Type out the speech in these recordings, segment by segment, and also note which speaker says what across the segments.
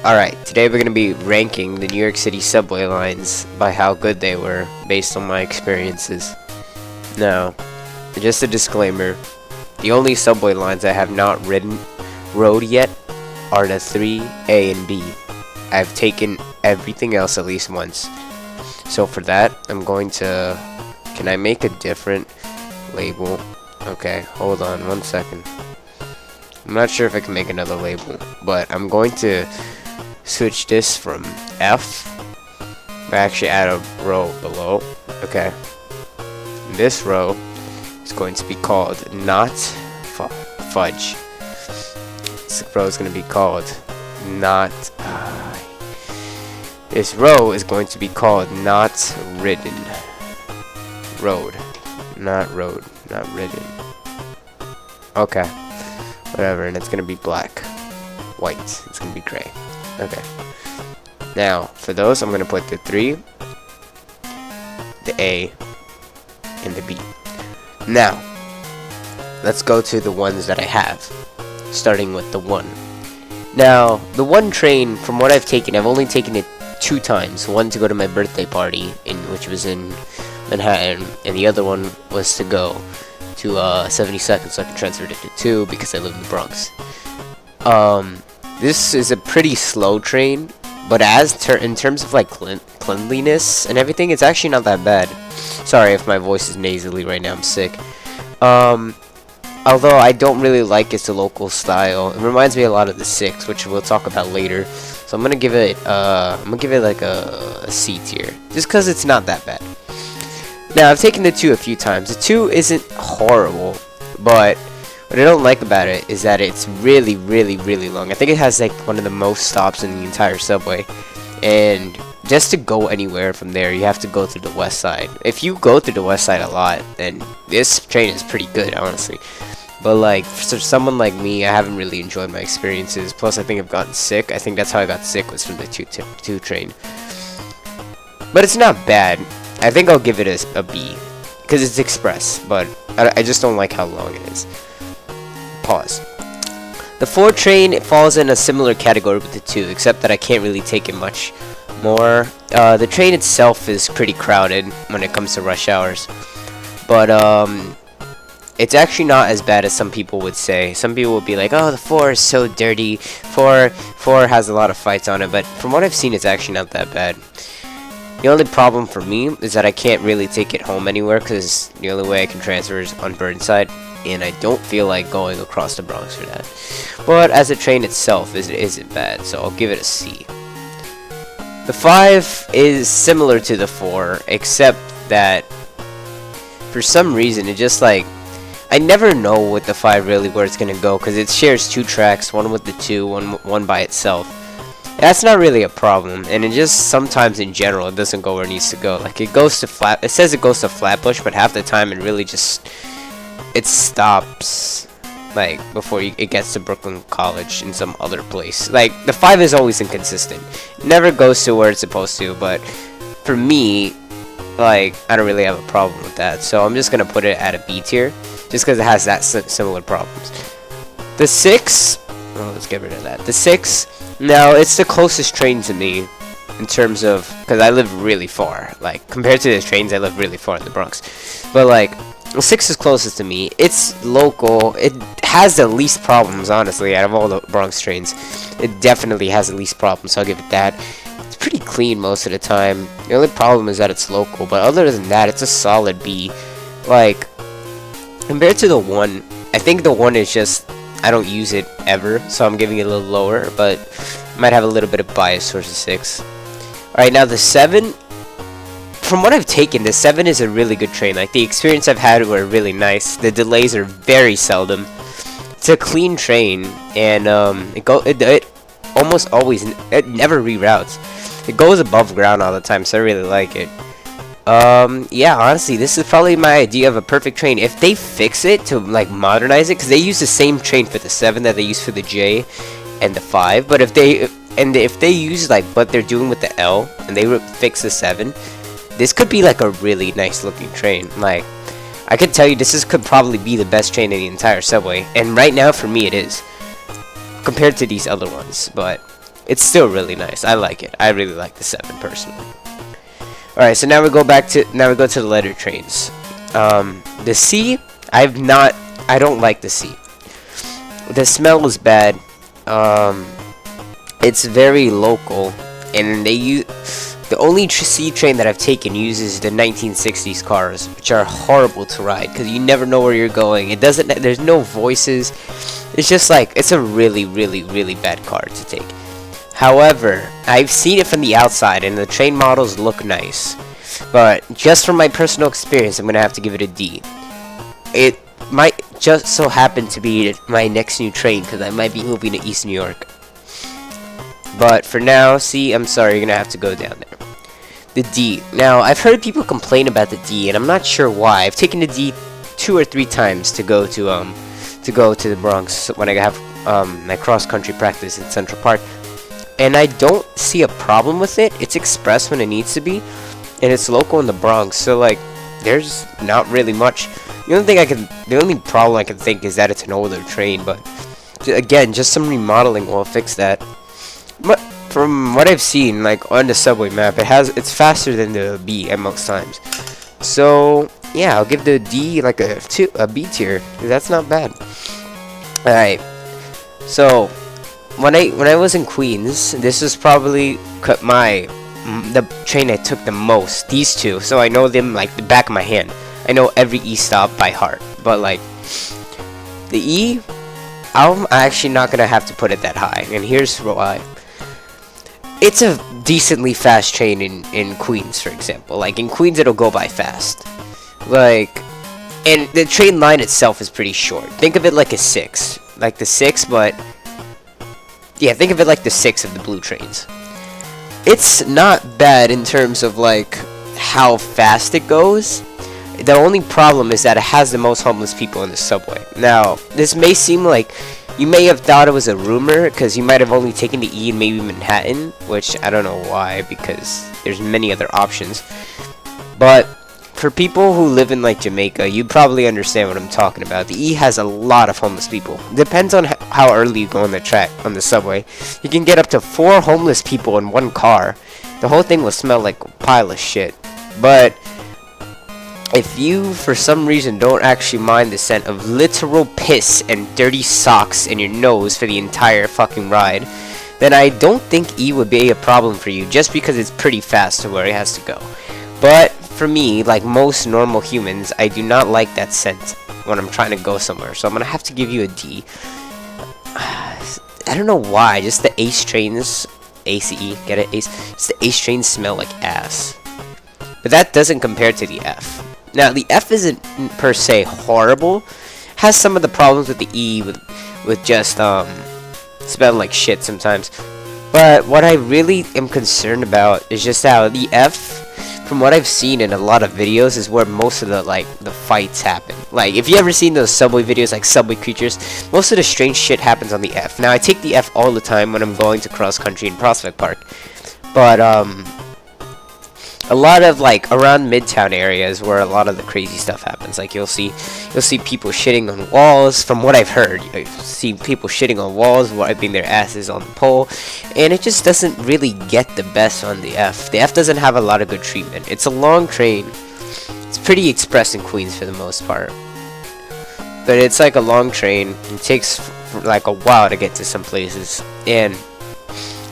Speaker 1: Alright, today we're going to be ranking the New York City subway lines by how good they were based on my experiences. Now, just a disclaimer, the only subway lines I have not rode yet are the 3, A, and B. I've taken everything else at least once. So for that, I'm going to... Can I make a different label? Okay, hold on one second. I'm not sure if I can make another label, but I'm going to switch this from F. I actually add a row below. Okay. This row is going to be called not fudge. This row is going to be called not. This row is going to be called not ridden. Road. Not road. Not ridden. Okay. Whatever, and it's going to be black. White. It's going to be gray. Okay. Now, for those, I'm going to put the 3, the A, and the B. Now, let's go to the ones that I have, starting with the 1. Now, the 1 train, from what I've taken, I've only taken it 2 times. One to go to my birthday party, which was in Manhattan, and the other one was to go to 72nd, so I can transfer it to 2 because I live in the Bronx. This is a pretty slow train, but in terms of like cleanliness and everything, it's actually not that bad. Sorry if my voice is nasally right now, I'm sick. Although I don't really like its local style. It reminds me a lot of the 6, which we'll talk about later. So I'm gonna give it like a C tier, just because it's not that bad. Now I've taken the 2 a few times. The 2 isn't horrible, but what I don't like about it is that it's really long. I think it has like one of the most stops in the entire subway, and just to go anywhere from there you have to go through the west side. If you go through the west side a lot, then this train is pretty good, honestly. But like for someone like me, I haven't really enjoyed my experiences. Plus I think I've gotten sick. I think that's how I got sick, was from the 2 train. But it's not bad. I think I'll give it a B because it's express, but I just don't like how long it is. Pause. The 4 train, it falls in a similar category with the 2, except that I can't really take it much more. The train itself is pretty crowded when it comes to rush hours, but it's actually not as bad as some people would say. Some people would be like, oh, the 4 is so dirty, 4 has a lot of fights on it, but from what I've seen, it's actually not that bad. The only problem for me is that I can't really take it home anywhere, because the only way I can transfer is on Burnside, and I don't feel like going across the Bronx for that. But as a train itself, it isn't bad, so I'll give it a C. The 5 is similar to the 4, except that for some reason it just like, I never know with the 5 really where it's gonna go, because it shares 2 tracks, one with the 2, one by itself. That's not really a problem, and it just sometimes in general it doesn't go where it needs to go. Like it goes to it says it goes to Flatbush, but half the time it really just stops like before it gets to Brooklyn College in some other place. Like the 5 is always inconsistent. It never goes to where it's supposed to, but for me, like I don't really have a problem with that. So I'm just gonna put it at a B tier, just because it has that similar problems. The 6, well, let's get rid of that. The 6. Now, it's the closest train to me in terms of, because I live really far. Like, compared to the trains, I live really far in the Bronx. But, like, the 6 is closest to me. It's local. It has the least problems, honestly, out of all the Bronx trains. It definitely has the least problems, so I'll give it that. It's pretty clean most of the time. The only problem is that it's local, but other than that, it's a solid B. Like, compared to the 1, I think the 1 is just, I don't use it ever, so I'm giving it a little lower, but I might have a little bit of bias towards the 6. Alright, now the 7, from what I've taken, the 7 is a really good train. Like, the experience I've had were really nice. The delays are very seldom. It's a clean train, and it almost always, it never reroutes. It goes above ground all the time, so I really like it. Yeah, honestly, this is probably my idea of a perfect train. If they fix it to, like, modernize it, because they use the same train for the 7 that they use for the J and the 5, but if they use, like, what they're doing with the L, and they fix the 7, this could be, like, a really nice-looking train. Like, I could tell you could probably be the best train in the entire subway, and right now, for me, it is, compared to these other ones, but it's still really nice. I like it. I really like the 7 personally. Alright, so now we go to the letter trains. The C, I don't like the C. The smell is bad. It's very local, and the only C train that I've taken uses the 1960s cars, which are horrible to ride because you never know where you're going. There's no voices. It's just like, it's a really, really, really bad car to take. However, I've seen it from the outside, and the train models look nice. But just from my personal experience, I'm gonna have to give it a D. It might just so happen to be my next new train because I might be moving to East New York. But for now, C, I'm sorry, you're gonna have to go down there. The D. Now, I've heard people complain about the D, and I'm not sure why. I've taken the D 2 or 3 times to go to the Bronx when I have my cross-country practice in Central Park. And I don't see a problem with it. It's express when it needs to be, and it's local in the Bronx, so like there's not really much. The only problem I can think is that it's an older train, but again, just some remodeling will fix that. But from what I've seen, like on the subway map, it's faster than the B at most times. So yeah, I'll give the D like a B tier. That's not bad. All right, so when I was in Queens, this was probably the train I took the most. These two, so I know them like the back of my hand. I know every E stop by heart. But like the E, I'm actually not gonna have to put it that high, and here's why. It's a decently fast train in Queens, for example. Like in Queens, it'll go by fast. Like, and the train line itself is pretty short. Think of it like a 6, like the 6, but yeah, think of it like the 6 of the blue trains. It's not bad in terms of like how fast it goes. The only problem is that it has the most homeless people in the subway. Now, this may seem like you may have thought it was a rumor because you might have only taken the E in maybe Manhattan, which I don't know why, because there's many other options. But for people who live in like Jamaica, you probably understand what I'm talking about. The E has a lot of homeless people. Depends on how early you go on the subway. You can get up to 4 homeless people in one car. The whole thing will smell like a pile of shit. But if you, for some reason, don't actually mind the scent of literal piss and dirty socks in your nose for the entire fucking ride, then I don't think E would be a problem for you, just because it's pretty fast to where it has to go. But for me, like most normal humans, I do not like that scent when I'm trying to go somewhere, so I'm gonna have to give you a D. I don't know why, just the Ace trains, ACE, get it? Ace? Just the Ace trains smell like ass. But that doesn't compare to the F. Now, the F isn't per se horrible. Has some of the problems with the E with just smelling like shit sometimes. But what I really am concerned about is just how the F, from what I've seen in a lot of videos, is where most of the fights happen. Like, if you ever seen those subway videos, like Subway Creatures, most of the strange shit happens on the F. Now, I take the F all the time when I'm going to cross country in Prospect Park. But a lot of like around Midtown areas where a lot of the crazy stuff happens. Like you'll see people shitting on walls. From what I've heard, you see people shitting on walls, wiping their asses on the pole, and it just doesn't really get the best on the F. The F doesn't have a lot of good treatment. It's a long train. It's pretty express in Queens for the most part, but it's like a long train. It takes like a while to get to some places, and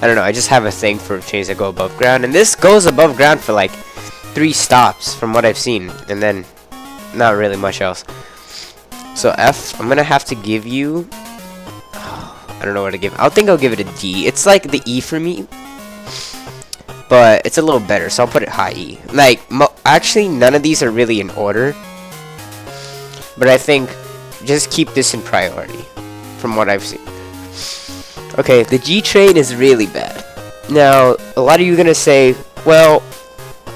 Speaker 1: I don't know, I just have a thing for trains that go above ground, and this goes above ground for like 3 stops from what I've seen, and then not really much else. So F, I'm gonna have to give you, I don't know what to give. I think I'll give it a D. It's like the E for me, but it's a little better, so I'll put it high E. Like, actually none of these are really in order, but I think just keep this in priority from what I've seen. Okay, the G train is really bad. Now, a lot of you are gonna say, well,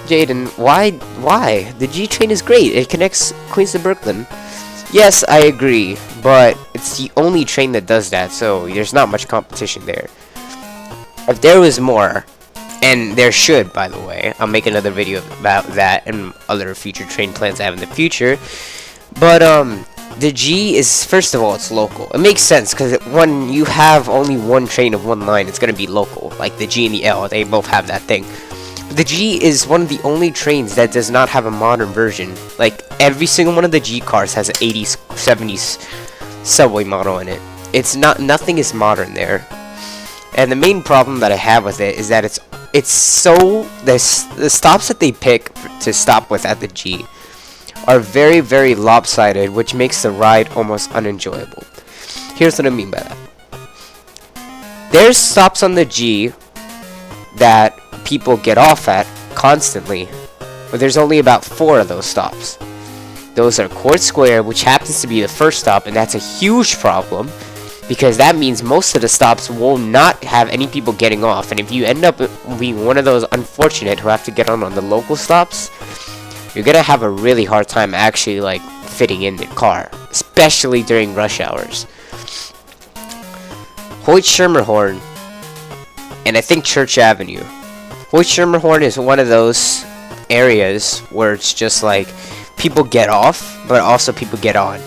Speaker 1: Jaden, why? The G train is great. It connects Queens to Brooklyn. Yes, I agree, but it's the only train that does that, so there's not much competition there. If there was more, and there should, by the way, I'll make another video about that and other future train plans I have in the future. But The G is, first of all, it's local. It makes sense because when you have only one train of one line, it's gonna be local. Like the G and the L, they both have that thing. But the G is one of the only trains that does not have a modern version. Like every single one of the G cars has an 80s, 70s subway model in it. It's not, nothing is modern there. And the main problem that I have with it is that it's so, the stops that they pick to stop with at the G are very, very lopsided, which makes the ride almost unenjoyable. Here's what I mean by that. There's stops on the G that people get off at constantly, but there's only about 4 of those stops. Those are Court Square, which happens to be the first stop, and that's a huge problem because that means most of the stops will not have any people getting off, and if you end up being one of those unfortunate who have to get on the local stops, you're gonna have a really hard time actually like fitting in the car, especially during rush hours. Hoyt-Schermerhorn and I think Church Avenue. Hoyt-Schermerhorn is one of those areas where it's just like people get off, but also people get on.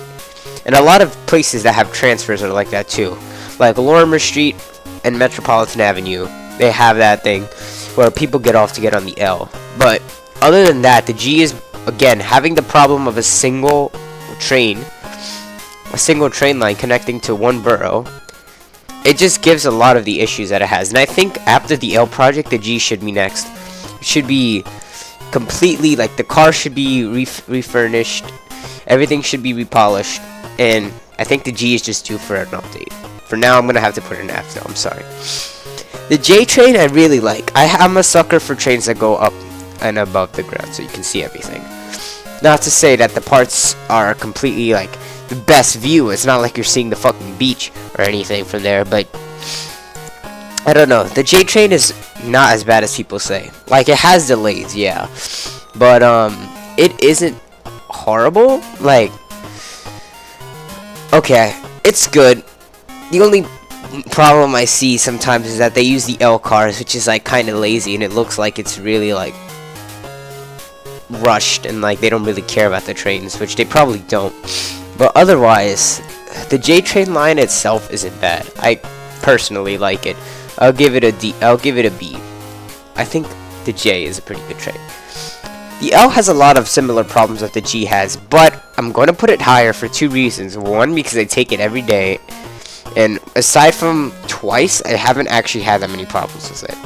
Speaker 1: And a lot of places that have transfers are like that too. Like Lorimer Street and Metropolitan Avenue, they have that thing where people get off to get on the L. But other than that, the G is, again, having the problem of a single train line connecting to one borough. It just gives a lot of the issues that it has. And I think after the L project, the G should be next. It should be completely, like, the car should be refurnished. Everything should be repolished. And I think the G is just due for an update. For now, I'm going to have to put an F, though. I'm sorry. The J train, I really like. I'm a sucker for trains that go up and above the ground so you can see everything. Not to say that the parts are completely like the best view. It's not like you're seeing the fucking beach or anything from there, but I don't know. The J train is not as bad as people say. Like, it has delays, yeah, but it isn't horrible. Like, okay, it's good. The only problem I see sometimes is that they use the L cars, which is like kind of lazy, and it looks like it's really like rushed and like they don't really care about the trains, which they probably don't. But otherwise, the J train line itself isn't bad. I personally like it. I'll give it a D. I'll give it a B. I think the J is a pretty good train. The L has a lot of similar problems that the G has, but I'm going to put it higher for 2 reasons. One, because I take it every day, and aside from twice, I haven't actually had that many problems with it.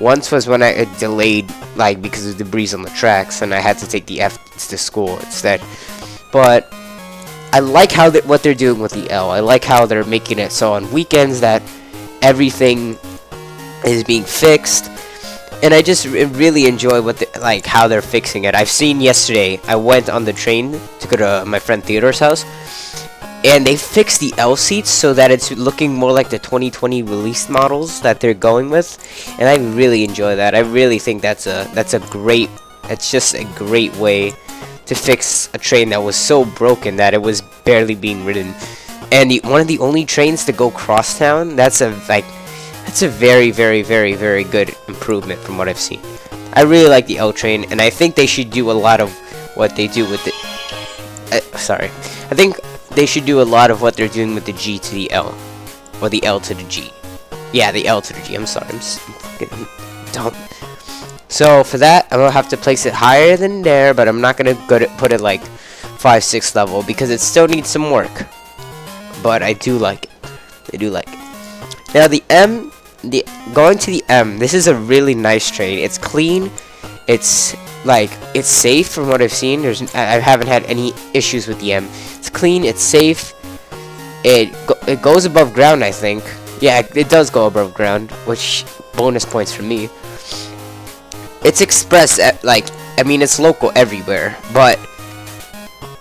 Speaker 1: Once was when I delayed, like, because of debris on the tracks, and I had to take the F to school instead. But I like how what they're doing with the L. I like how they're making it so on weekends that everything is being fixed, and I just really enjoy like how they're fixing it. I've seen yesterday, I went on the train to go to my friend Theodore's house, and they fixed the L seats so that it's looking more like the 2020 released models that they're going with, and I really enjoy that. I really think that's just a great way to fix a train that was so broken that it was barely being ridden. And one of the only trains to go crosstown, that's a very, very, very, very good improvement from what I've seen. I really like the L train, and I think they should do a lot of what they do with it. I think they should do a lot of what they're doing with the G to the L, or the L to the G. Yeah, the L to the G. I'm sorry, I'm fucking dumb. So for that, I'm gonna have to place it higher than there, but I'm not gonna put it like 5, 6 level because it still needs some work. But I do like it. I do like it. Now the M, going to the M. This is a really nice train. It's clean. It's safe from what I've seen. I haven't had any issues with the M. It's clean. It's safe. It goes above ground, I think. Yeah, it does go above ground, which bonus points for me. It's express I mean, it's local everywhere, but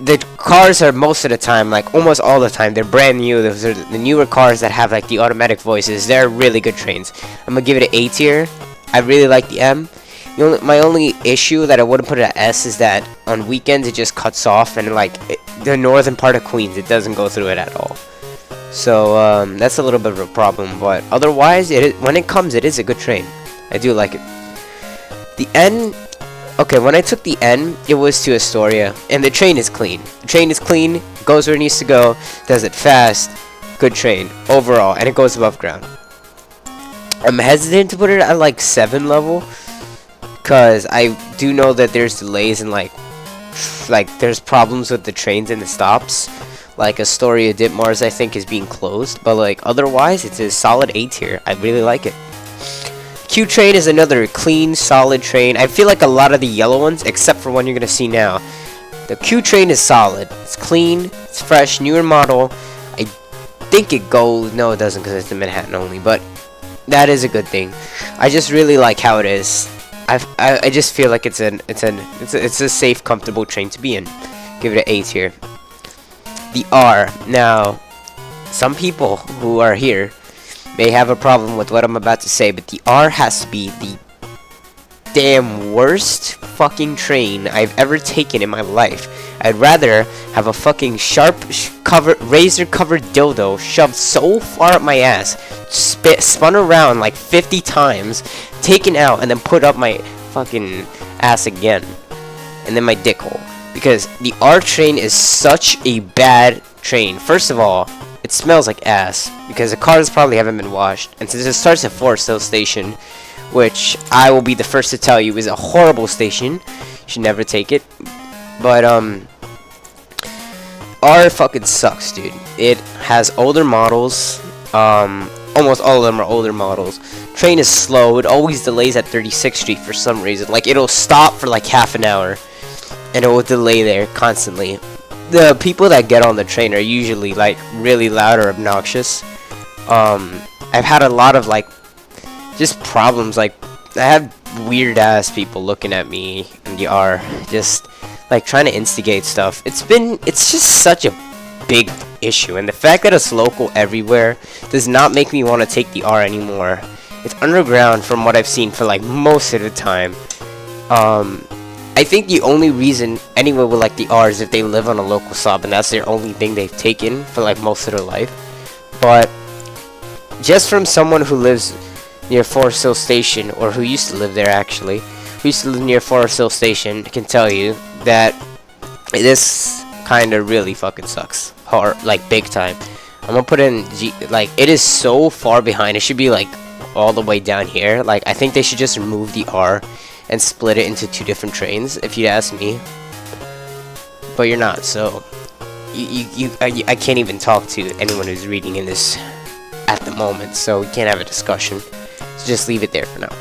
Speaker 1: the cars are most of the time, like almost all the time, they're brand new. Those are the newer cars that have like the automatic voices. They're really good trains. I'm gonna give it an A tier. I really like the M. My only issue that I wouldn't put it at S is that on weekends it just cuts off, and like the northern part of Queens, it doesn't go through it at all. So that's a little bit of a problem, but otherwise, when it comes, it is a good train. I do like it. The N, Okay, when I took the N, it was to Astoria, and the train is clean. The train is clean, goes where it needs to go, does it fast, good train, overall, and it goes above ground. I'm hesitant to put it at like 7 level, because I do know that there's delays and like there's problems with the trains and the stops. Like Astoria Ditmars I think is being closed, but like otherwise it's a solid A tier. I really like it. Q train is another clean, solid train. I feel like a lot of the yellow ones, except for one you're gonna see now, the Q train is solid. It's clean, it's fresh, newer model. I think it goes, no it doesn't because it's the Manhattan only, but that is a good thing. I just really like how it is. I just feel like it's a safe, comfortable train to be in. Give it an A tier. The R. Now, some people who are here may have a problem with what I'm about to say, but the R has to be the damn worst fucking train I've ever taken in my life. I'd rather have a fucking sharp razor covered dildo shoved so far up my ass, spun around like 50 times, taken out, and then put up my fucking ass again, and then my dick hole. Because the R train is such a bad train. First of all, it smells like ass because the cars probably haven't been washed, and since it starts at Forest Hill Station, which I will be the first to tell you is a horrible station, you should never take it. But R fucking sucks, dude. It has older models. Almost all of them are older models. Train is slow. It always delays at 36th Street for some reason. Like it'll stop for like half an hour, and it will delay there constantly. The people that get on the train are usually like really loud or obnoxious. I've had a lot of like just problems. Like I have weird ass people looking at me in the R, just like trying to instigate stuff. It's just such a big issue, and the fact that it's local everywhere does not make me want to take the R anymore. It's underground from what I've seen for like most of the time. I think the only reason anyone would like the R is if they live on a local sub, and that's their only thing they've taken for like most of their life. But just from someone who lives near Forest Hill Station, or who used to live there actually, who used to live near Forest Hill Station, can tell you that this kind of really fucking sucks. Hard, like big time. I'm gonna put in like it is so far behind. It should be like all the way down here. Like I think they should just remove the R and split it into 2 different trains, if you'd ask me. But you're not, so I can't even talk to anyone who's reading in this at the moment, so we can't have a discussion. So just leave it there for now.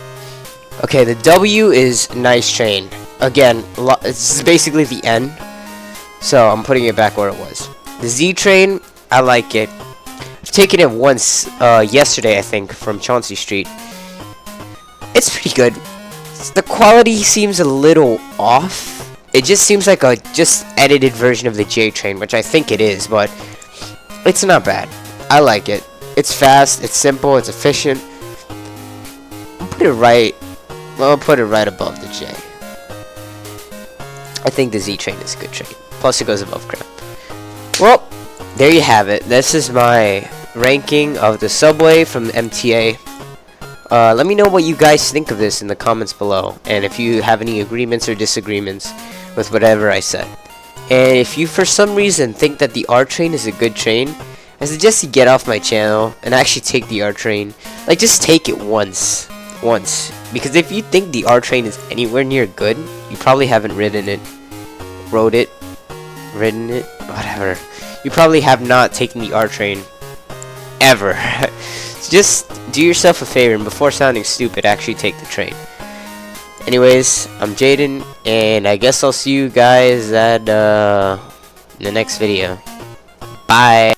Speaker 1: Okay, the W is nice train. Again, this is basically the N, so I'm putting it back where it was. The Z train, I like it. I've taken it once yesterday, I think, from Chauncey Street. It's pretty good. The quality seems a little off. It just seems like a just edited version of the J train, which I think it is, but it's not bad. I like it. It's fast, it's simple, it's efficient. I'll put it right above the J. I think the Z train is a good train. Plus it goes above ground. Well, there you have it. This is my ranking of the subway from the MTA. Let me know what you guys think of this in the comments below, and if you have any agreements or disagreements with whatever I said. And if you for some reason think that the R train is a good train, I suggest you get off my channel and actually take the R train. Like just take it once, because if you think the R train is anywhere near good, you probably haven't ridden it, whatever. You probably have not taken the R train ever. So just do yourself a favor, and before sounding stupid, actually take the train. Anyways, I'm Jaden, and I guess I'll see you guys at in the next video. Bye.